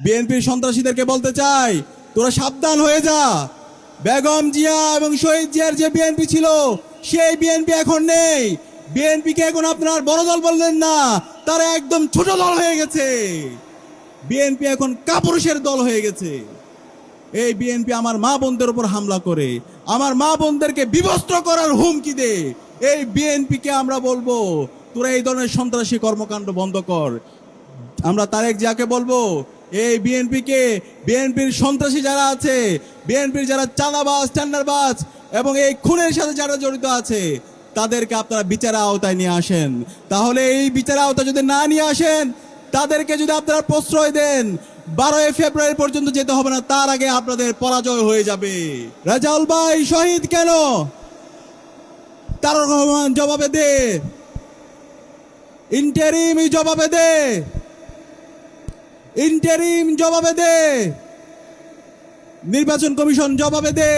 বিএনপির সন্ত্রাসীদেরকে বলতে চাই, তোরা সাবধান হয়ে যা। বেগম জিয়া এবং শহীদ জিয়ার যে বিএনপি ছিল, সেই বিএনপি এখন নেই। বিএনপিকে এখন আপনার বড় দল বললেন না, তারা একদম ছোট দল হয়ে গেছে। বিএনপি এখন কাপুরুষের দল হয়ে গেছে। এই বিএনপি আমার মা বোনদের উপর হামলা করে, আমার মা বোনদেরকে বিবস্ত্র করার হুমকি দে। এই বিএনপিকে আমরা বলবো, তোরা এই ধরনের সন্ত্রাসী কর্মকাণ্ড বন্ধ কর। আমরা তারেক জিয়াকে বলবো, এই বিএনপির সন্ত্রাসী যারা আছে, বিএনপির যারা চাঁদাবাজ, টেন্ডারবাজ এবং এই খুনের সাথে যারা জড়িত আছে, তাদেরকে আপনারা বিচারের আওতায় নিয়ে আসেন। তাহলে এই বিচারের আওতায় যদি না নিয়ে আসেন, তাদেরকে যদি আপনারা প্রশ্রয় দেন, 12 ফেব্রুয়ারি পর্যন্ত যেতে হবে না, তার আগে আপনাদের পরাজয় হয়ে যাবে। রেজাউল ভাই শহীদ কেন? তারেক রহমান জবাবে দে, ইন্টারিম জবাবে দে, ইন্টারিম জবাবে দে, নির্বাচন কমিশন জবাবে দে।